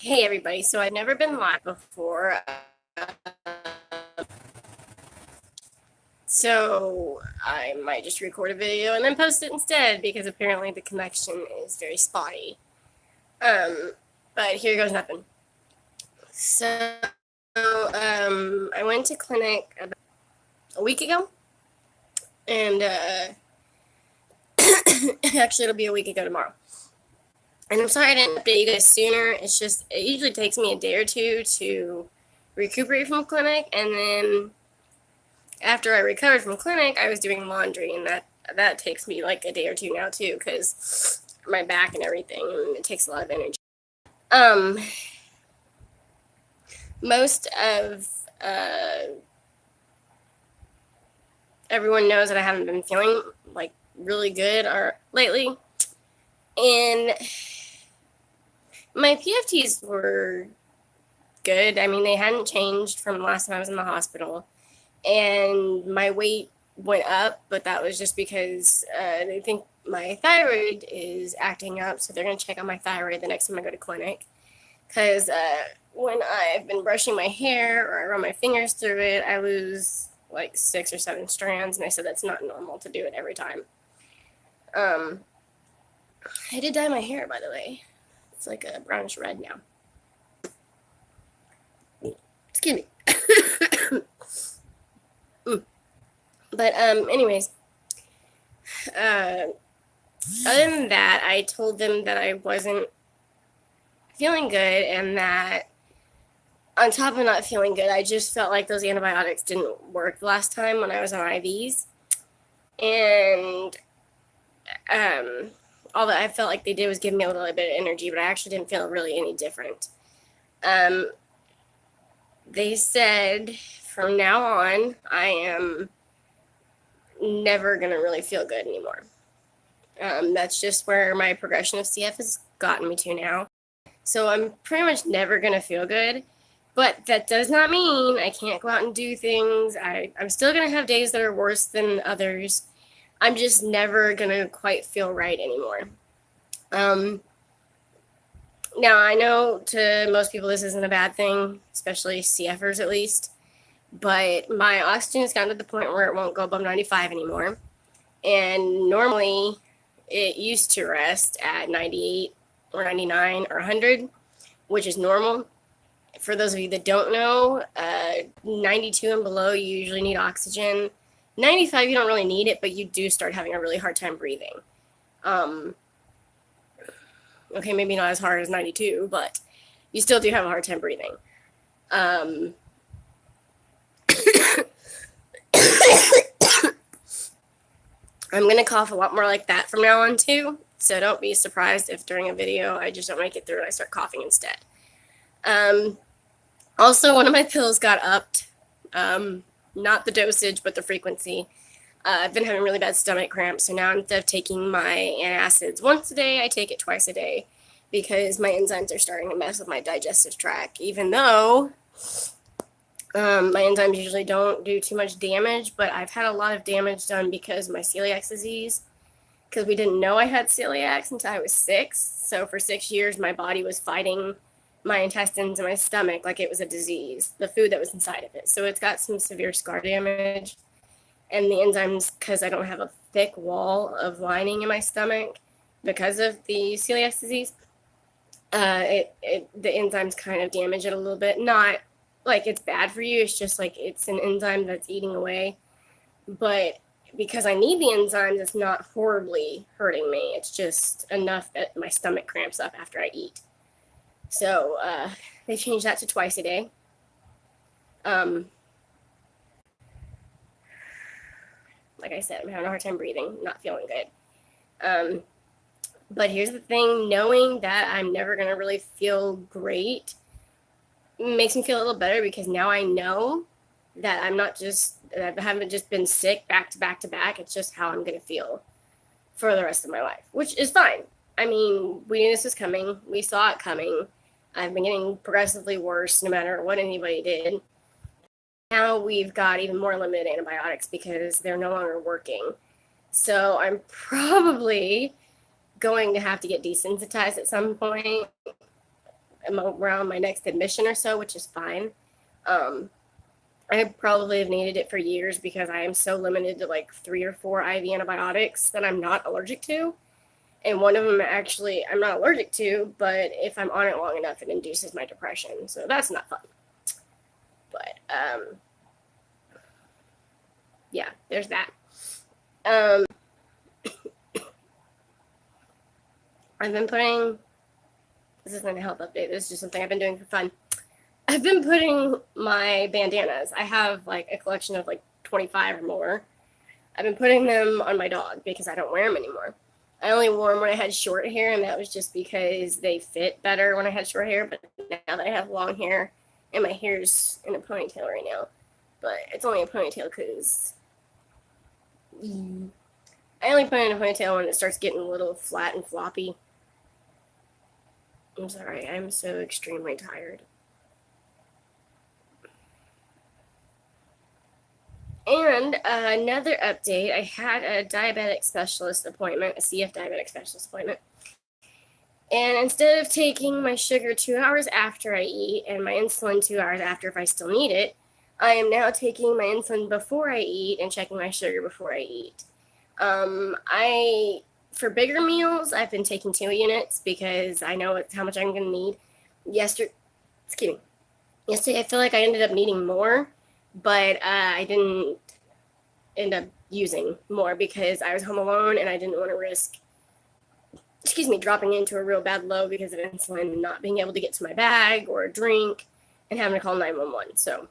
Hey everybody, so I've never been live before. So I might just record a video and then post it instead because apparently the connection is very spotty. Um, but here goes nothing. So I went to clinic about a week ago, and actually it'll be a week ago tomorrow. And I'm sorry I didn't update you guys sooner. It's just it usually takes me a day or two to recuperate from clinic, and then after I recovered from clinic, I was doing laundry, and that takes me like a day or two now too, because my back and everything, and it takes a lot of energy. Um, most of everyone knows that I haven't been feeling like really good or lately, and my PFTs were good. I mean, they hadn't changed from the last time I was in the hospital, and my weight went up, but that was just because they think my thyroid is acting up, so they're going to check on my thyroid the next time I go to clinic. Because when I've been brushing my hair or I run my fingers through it, I lose like 6 or 7 strands, and I said that's not normal to do it every time. I did dye my hair, by the way. It's like a brownish red now. Excuse me. But anyways, other than that, I told them that I wasn't feeling good, and that on top of not feeling good, I just felt like those antibiotics didn't work last time when I was on IVs, and all that I felt like they did was give me a little bit of energy, but I actually didn't feel really any different. They said from now on I am never gonna really feel good anymore. That's just where my progression of CF has gotten me to now. So I'm pretty much never gonna feel good, but that does not mean I can't go out and do things. I'm still gonna have days that are worse than others. I'm just never gonna quite feel right anymore. Now I know to most people this isn't a bad thing, especially CFers at least, but my oxygen has gotten to the point where it won't go above 95 anymore. And normally it used to rest at 98 or 99 or 100, which is normal. For those of you that don't know, 92 and below, you usually need oxygen. 95, you don't really need it, but you do start having a really hard time breathing. Okay, maybe not as hard as 92, but you still do have a hard time breathing. I'm going to cough a lot more like that from now on, too. So don't be surprised if during a video I just don't make it through and I start coughing instead. Also, one of my pills got upped. Not the dosage, but the frequency. I've been having really bad stomach cramps, so now instead of taking my antacids once a day, I take it twice a day because my enzymes are starting to mess with my digestive tract, even though my enzymes usually don't do too much damage, but I've had a lot of damage done because of my celiac disease, because we didn't know I had celiac until I was 6. So for 6 years, my body was fighting my intestines and my stomach like it was a disease, the food that was inside of it. So it's got some severe scar damage. And the enzymes, because I don't have a thick wall of lining in my stomach because of the celiac disease, the enzymes kind of damage it a little bit. Not like it's bad for you, it's just like it's an enzyme that's eating away. But because I need the enzymes, it's not horribly hurting me. It's just enough that my stomach cramps up after I eat. So they changed that to twice a day. Like I said, I'm having a hard time breathing, not feeling good. But here's the thing, knowing that I'm never going to really feel great makes me feel a little better, because now I know that I haven't just been sick back to back to back. It's just how I'm going to feel for the rest of my life, which is fine. I mean, we knew this was coming. We saw it coming. I've been getting progressively worse no matter what anybody did. Now we've got even more limited antibiotics because they're no longer working. So I'm probably going to have to get desensitized at some point, around my next admission or so, which is fine. I probably have needed it for years because I am so limited to like 3 or 4 IV antibiotics that I'm not allergic to. And one of them actually I'm not allergic to, but if I'm on it long enough, it induces my depression. So that's not fun. But yeah, there's that. I've been putting, this isn't a health update, this is just something I've been doing for fun. I've been putting my bandanas. I have like a collection of like 25 or more. I've been putting them on my dog because I don't wear them anymore. I only wore them when I had short hair, and that was just because they fit better when I had short hair. But now that I have long hair, and my hair's in a ponytail right now, but it's only a ponytail because I only put it in a ponytail when it starts getting a little flat and floppy. I'm sorry, I'm so extremely tired. And another update, I had a diabetic specialist appointment, a CF diabetic specialist appointment. And instead of taking my sugar 2 hours after I eat and my insulin 2 hours after if I still need it, I am now taking my insulin before I eat and checking my sugar before I eat. For bigger meals, I've been taking 2 units because I know how much I'm going to need. Yesterday, I feel like I ended up needing more, but I didn't end up using more because I was home alone and I didn't want to risk, dropping into a real bad low because of insulin and not being able to get to my bag or a drink and having to call 911. So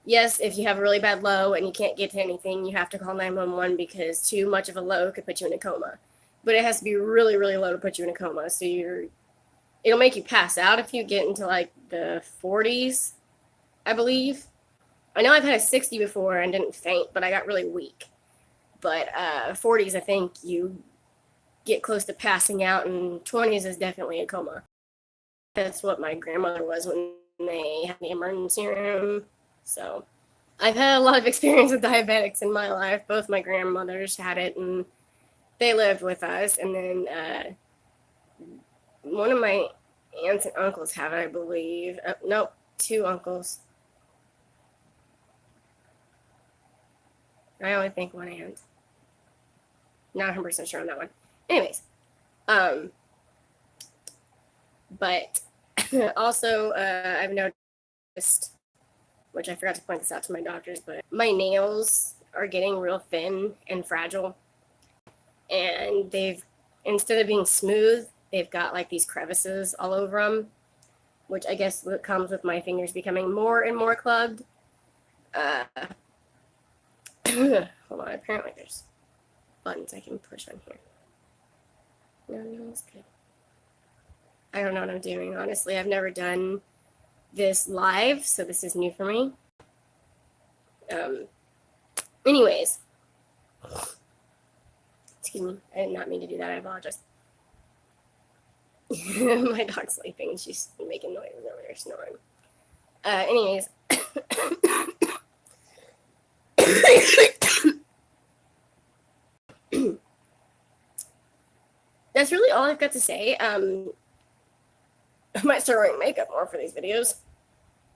yes, if you have a really bad low and you can't get to anything, you have to call 911 because too much of a low could put you in a coma. But it has to be really, really low to put you in a coma. So it'll make you pass out if you get into like the 40s, I believe. I know I've had a 60 before and didn't faint, but I got really weak. But 40s, I think you get close to passing out, and 20s is definitely a coma. That's what my grandmother was when they had the emergency room. So I've had a lot of experience with diabetics in my life. Both my grandmothers had it, and they lived with us. And then one of my aunts and uncles have it, I believe. Nope, 2 uncles. I only think 1 aunt. Not 100% sure on that one. Anyways, but also I've noticed, which I forgot to point this out to my doctors, but my nails are getting real thin and fragile. And instead of being smooth, they've got like these crevices all over them, which I guess comes with my fingers becoming more and more clubbed. Hold on, apparently there's buttons I can push on here. No, it's good. I don't know what I'm doing, honestly. I've never done this live, so this is new for me. Anyways. Excuse me, I did not mean to do that, I apologize. My dog's sleeping, she's making noises over there, snoring. Anyways. That's really all I've got to say. I might start wearing makeup more for these videos.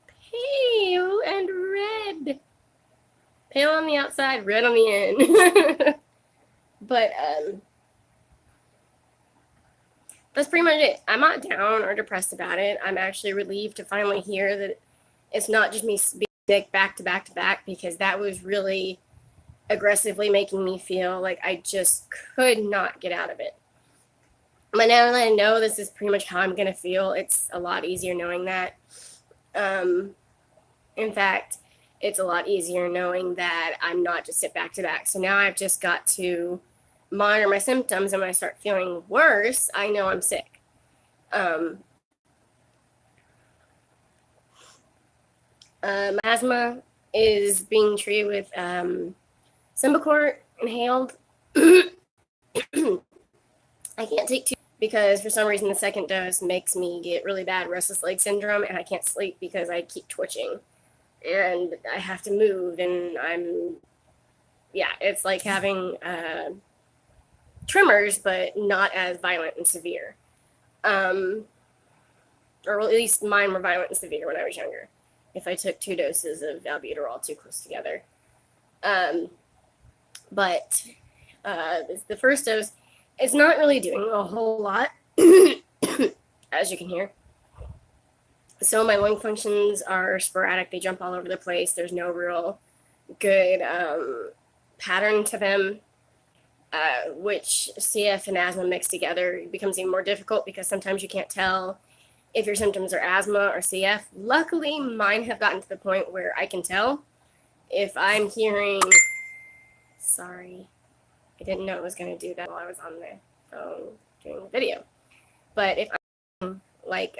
Pale and red. Pale on the outside, red on the end. But that's pretty much it. I'm not down or depressed about it. I'm actually relieved to finally hear that it's not just me being sick back to back to back, because that was really aggressively making me feel like I just could not get out of it. But now that I know this is pretty much how I'm going to feel, it's a lot easier knowing that. In fact, it's a lot easier knowing that I'm not just sick back to back. So now I've just got to monitor my symptoms, and when I start feeling worse, I know I'm sick. My asthma is being treated with Symbicort inhaled. I can't take 2 because for some reason the second dose makes me get really bad restless leg syndrome, and I can't sleep because I keep twitching and I have to move, and it's like having tremors, but not as violent and severe. or at least mine were violent and severe when I was younger, if I took 2 doses of albuterol too close together. But the first dose, it's not really doing a whole lot, as you can hear. So my lung functions are sporadic. They jump all over the place. There's no real good pattern to them, which CF and asthma mixed together becomes even more difficult because sometimes you can't tell if your symptoms are asthma or CF. Luckily, mine have gotten to the point where I can tell if I'm hearing... Sorry, I didn't know it was going to do that while I was on the phone doing the video. But if I'm like...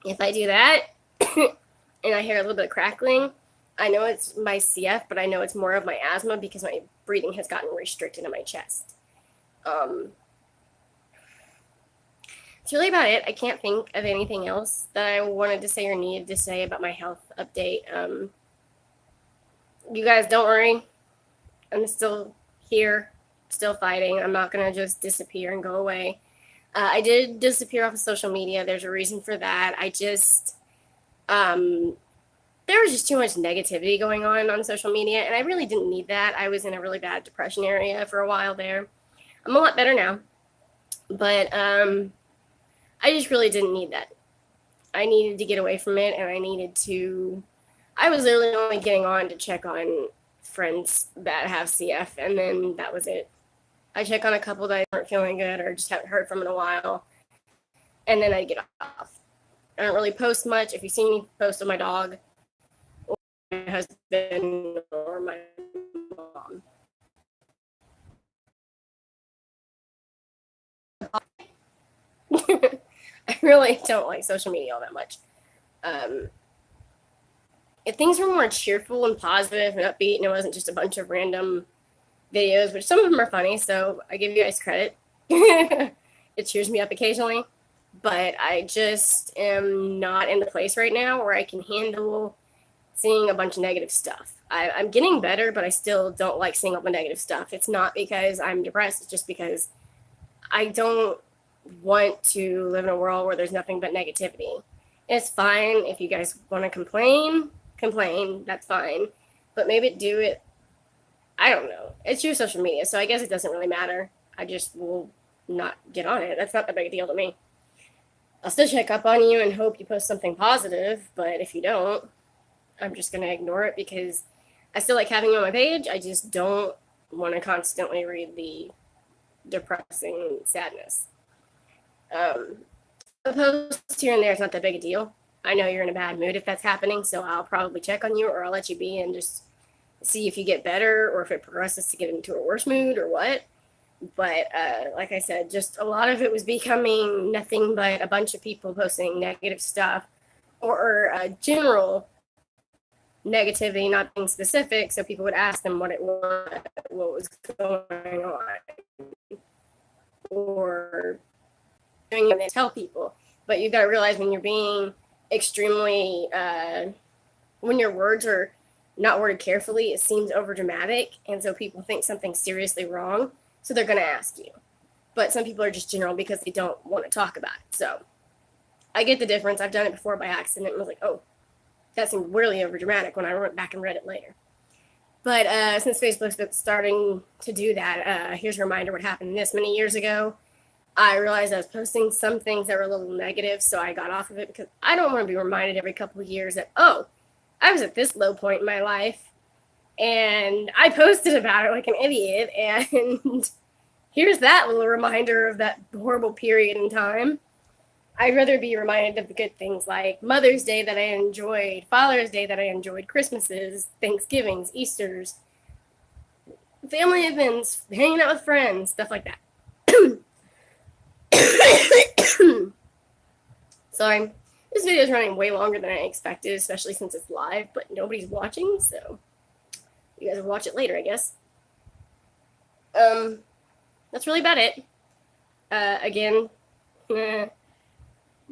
if I do that and I hear a little bit of crackling, I know it's my CF, but I know it's more of my asthma because my breathing has gotten restricted in my chest. It's really about it. I can't think of anything else that I wanted to say or needed to say about my health update. You guys, don't worry. I'm still here, still fighting. I'm not going to just disappear and go away. I did disappear off of social media. There's a reason for that. I just, there was just too much negativity going on social media, and I really didn't need that. I was in a really bad depression area for a while there. I'm a lot better now, but I just really didn't need that. I needed to get away from it, and I was literally only getting on to check on friends that have CF, and then that was it. I check on a couple that aren't feeling good or just haven't heard from in a while, and then I get off. I don't really post much. If you see me post on my dog or my husband or my mom. I really don't like social media all that much. If things were more cheerful and positive and upbeat and it wasn't just a bunch of random videos, which some of them are funny, so I give you guys credit. It cheers me up occasionally, but I just am not in the place right now where I can handle seeing a bunch of negative stuff. I'm getting better, but I still don't like seeing all the negative stuff. It's not because I'm depressed, it's just because I don't want to live in a world where there's nothing but negativity. It's fine if you guys want to complain, that's fine, but maybe do it, I don't know. It's your social media, so I guess it doesn't really matter. I just will not get on it. That's not that big a deal to me. I'll still check up on you and hope you post something positive, but if you don't, I'm just going to ignore it because I still like having you on my page. I just don't want to constantly read the depressing sadness. A post here and there is not that big a deal. I know you're in a bad mood if that's happening, so I'll probably check on you or I'll let you be and just see if you get better or if it progresses to get into a worse mood or what. But like I said, just a lot of it was becoming nothing but a bunch of people posting negative stuff or general negativity, not being specific. So people would ask them what was going on, or doing it and tell people. But you've got to realize when you're being extremely, when your words are not worded carefully, it seems overdramatic, and so people think something's seriously wrong, so they're going to ask you. But some people are just general because they don't want to talk about it. So I get the difference. I've done it before by accident and was like, oh, that seemed really overdramatic when I went back and read it later. But since Facebook's starting to do that, here's a reminder what happened this many years ago. I realized I was posting some things that were a little negative, so I got off of it because I don't want to be reminded every couple of years that, oh, I was at this low point in my life, and I posted about it like an idiot, and here's that little reminder of that horrible period in time. I'd rather be reminded of the good things like Mother's Day that I enjoyed, Father's Day that I enjoyed, Christmases, Thanksgivings, Easters, family events, hanging out with friends, stuff like that. Sorry. This video is running way longer than I expected, especially since it's live, but nobody's watching, so you guys will watch it later, I guess. That's really about it. Again,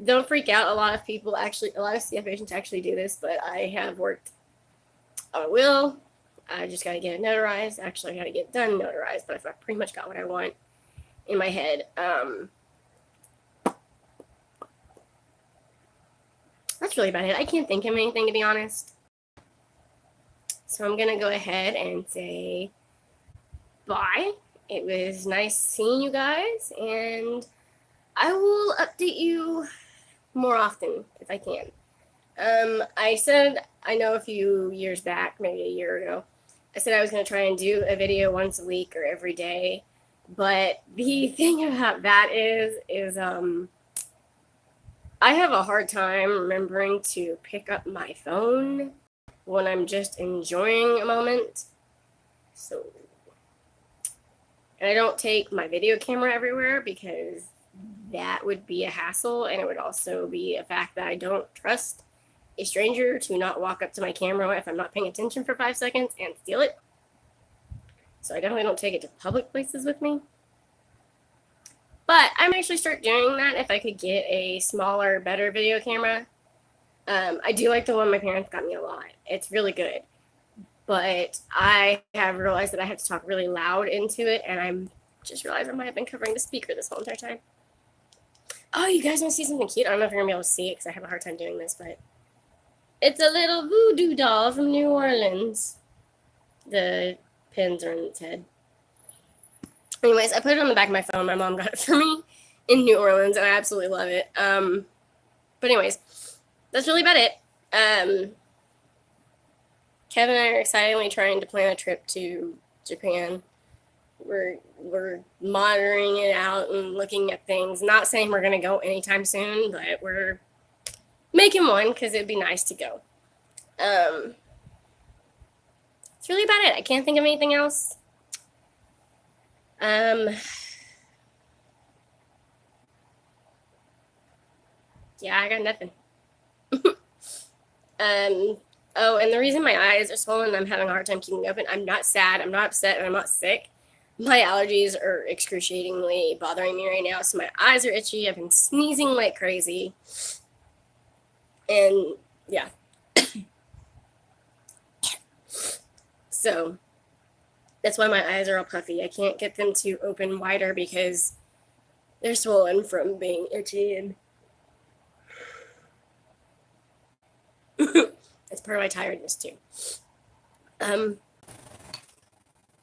don't freak out. A lot of CF patients actually do this, but I have worked on a will. I just got to get it notarized. Actually, I got to get it done notarized, but I've pretty much got what I want in my head. that's really about it. I can't think of anything, to be honest. So I'm going to go ahead and say bye. It was nice seeing you guys, and I will update you more often if I can. I said, I know a few years back, maybe a year ago, I said I was going to try and do a video once a week or every day. But the thing about that is I have a hard time remembering to pick up my phone when I'm just enjoying a moment. So, and I don't take my video camera everywhere because that would be a hassle, and it would also be a fact that I don't trust a stranger to not walk up to my camera if I'm not paying attention for 5 seconds and steal it. So I definitely don't take it to public places with me. But I might actually start doing that if I could get a smaller, better video camera. I do like the one my parents got me a lot. It's really good. But I have realized that I have to talk really loud into it, and I'm just realized I might have been covering the speaker this whole entire time. Oh, you guys want to see something cute? I don't know if you're going to be able to see it because I have a hard time doing this, but it's a little voodoo doll from New Orleans. The pins are in its head. Anyways, I put it on the back of my phone. My mom got it for me in New Orleans, and I absolutely love it. But anyways, that's really about it. Kevin and I are excitedly trying to plan a trip to Japan. We're monitoring it out and looking at things. Not saying we're going to go anytime soon, but we're making one because it'd be nice to go. It's really about it. I can't think of anything else. Yeah, I got nothing. Oh, and the reason my eyes are swollen and I'm having a hard time keeping open, I'm not sad, I'm not upset, and I'm not sick. My allergies are excruciatingly bothering me right now, so my eyes are itchy. I've been sneezing like crazy. And yeah. So that's why my eyes are all puffy. I can't get them to open wider because they're swollen from being itchy, and it's part of my tiredness too.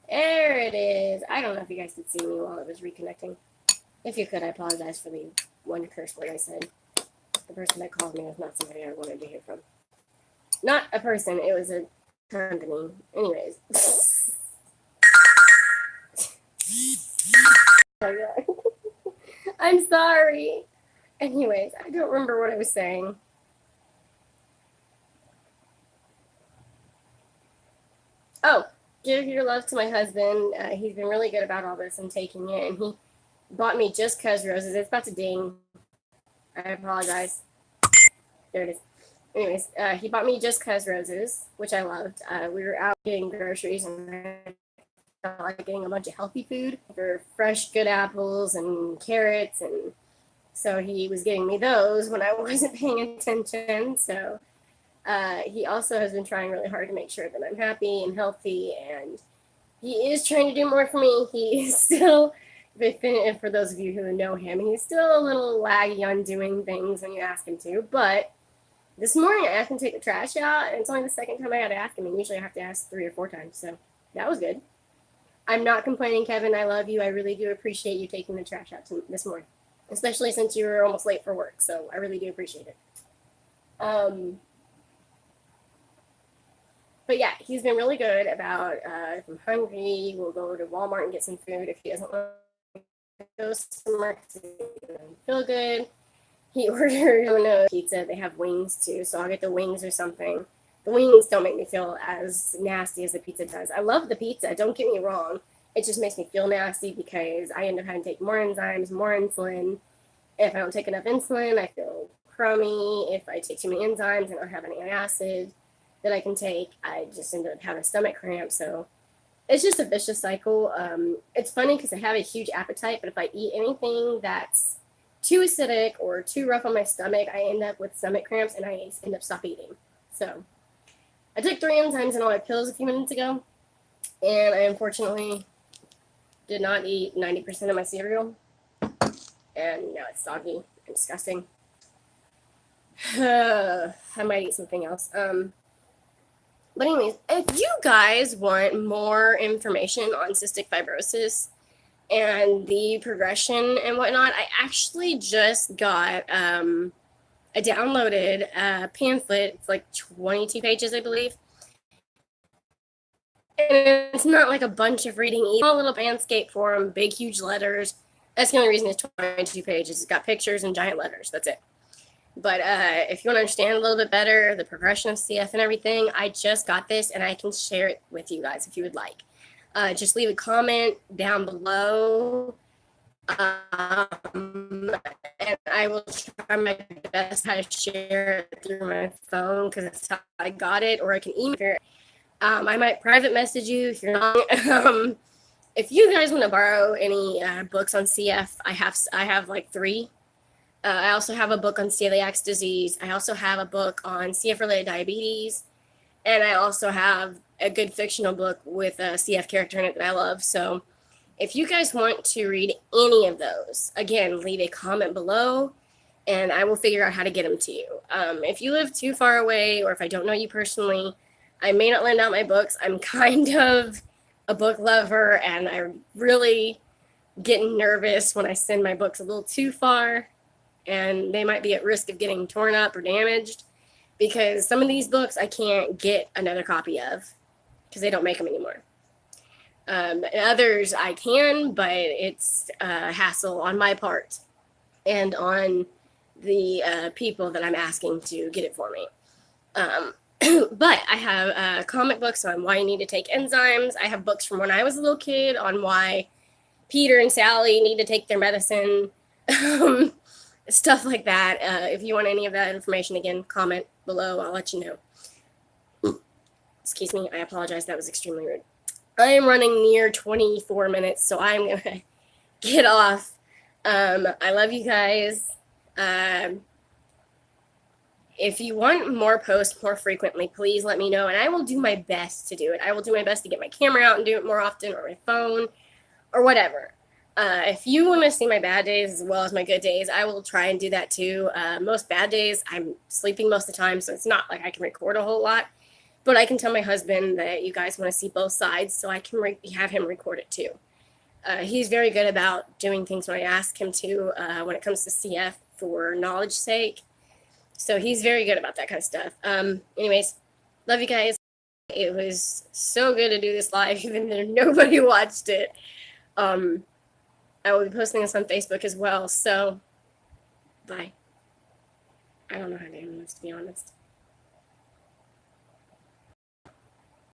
There it is. I don't know if you guys could see me while it was reconnecting. If you could, I apologize for the one curse word I said. The person that called me was not somebody I wanted to hear from. Not a person, it was a company. Anyways. Oh my God. I'm sorry. Anyways, I don't remember what I was saying. Oh, give your love to my husband. He's been really good about all this and taking it. And he bought me Just 'Cause roses. It's about to ding. I apologize. There it is. Anyways, he bought me Just 'Cause roses, which I loved. We were out getting groceries, and I felt like getting a bunch of healthy food for fresh, good apples and carrots. And so he was getting me those when I wasn't paying attention. So he also has been trying really hard to make sure that I'm happy and healthy, and he is trying to do more for me. He is still, for those of you who know him, he's still a little laggy on doing things when you ask him to, but this morning I asked him to take the trash out, and it's only the second time I had to ask him, and usually I have to ask 3 or 4 times, so that was good. I'm not complaining, Kevin. I love you. I really do appreciate you taking the trash out this morning, especially since you were almost late for work, so I really do appreciate it. But yeah, he's been really good about, if I'm hungry, we'll go to Walmart and get some food. If he doesn't want to go somewhere because he doesn't feel good, he ordered pizza. They have wings too, so I'll get the wings or something. The wings don't make me feel as nasty as the pizza does. I love the pizza, don't get me wrong. It just makes me feel nasty because I end up having to take more enzymes, more insulin. If I don't take enough insulin, I feel crummy. If I take too many enzymes and I don't have any acid that I can take, I just end up having a stomach cramp. So it's just a vicious cycle. It's funny because I have a huge appetite, but if I eat anything that's too acidic or too rough on my stomach, I end up with stomach cramps and I end up stop eating. So I took 3 enzymes and all my pills a few minutes ago, and I unfortunately did not eat 90% of my cereal, and now it's soggy and disgusting. I might eat something else. But anyways, if you guys want more information on cystic fibrosis and the progression and whatnot, I actually just got a downloaded pamphlet. It's like 22 pages, I believe. And it's not like a bunch of reading, a little landscape forum, big, huge letters. That's the only reason it's 22 pages. It's got pictures and giant letters. That's it. But if you want to understand a little bit better the progression of CF and everything, I just got this and I can share it with you guys if you would like. Just leave a comment down below. And I will try my best to share it through my phone because that's how I got it, or I can email it. I might private message you if you're not. If you guys want to borrow any books on CF, I have like 3. I also have a book on celiac disease. I also have a book on CF-related diabetes. And I also have a good fictional book with a CF character in it that I love. So if you guys want to read any of those, again, leave a comment below and I will figure out how to get them to you. If you live too far away or if I don't know you personally, I may not lend out my books. I'm kind of a book lover and I really get nervous when I send my books a little too far and they might be at risk of getting torn up or damaged because some of these books I can't get another copy of because they don't make them anymore. Others I can, but it's a hassle on my part and on the people that I'm asking to get it for me. But I have comic books on why you need to take enzymes. I have books from when I was a little kid on why Peter and Sally need to take their medicine. Stuff like that. If you want any of that information, again, comment below. I'll let you know. Excuse me. I apologize. That was extremely rude. I am running near 24 minutes, so I'm going to get off. I love you guys. If you want more posts more frequently, please let me know, and I will do my best to do it. I will do my best to get my camera out and do it more often, or my phone, or whatever. If you want to see my bad days as well as my good days, I will try and do that too. Most bad days, I'm sleeping most of the time, so it's not like I can record a whole lot. But I can tell my husband that you guys want to see both sides, so I can have him record it too. He's very good about doing things when I ask him to when it comes to CF for knowledge sake. So he's very good about that kind of stuff. Anyways, love you guys. It was so good to do this live, even though nobody watched it. I will be posting this on Facebook as well, so bye. I don't know how to end this, to be honest.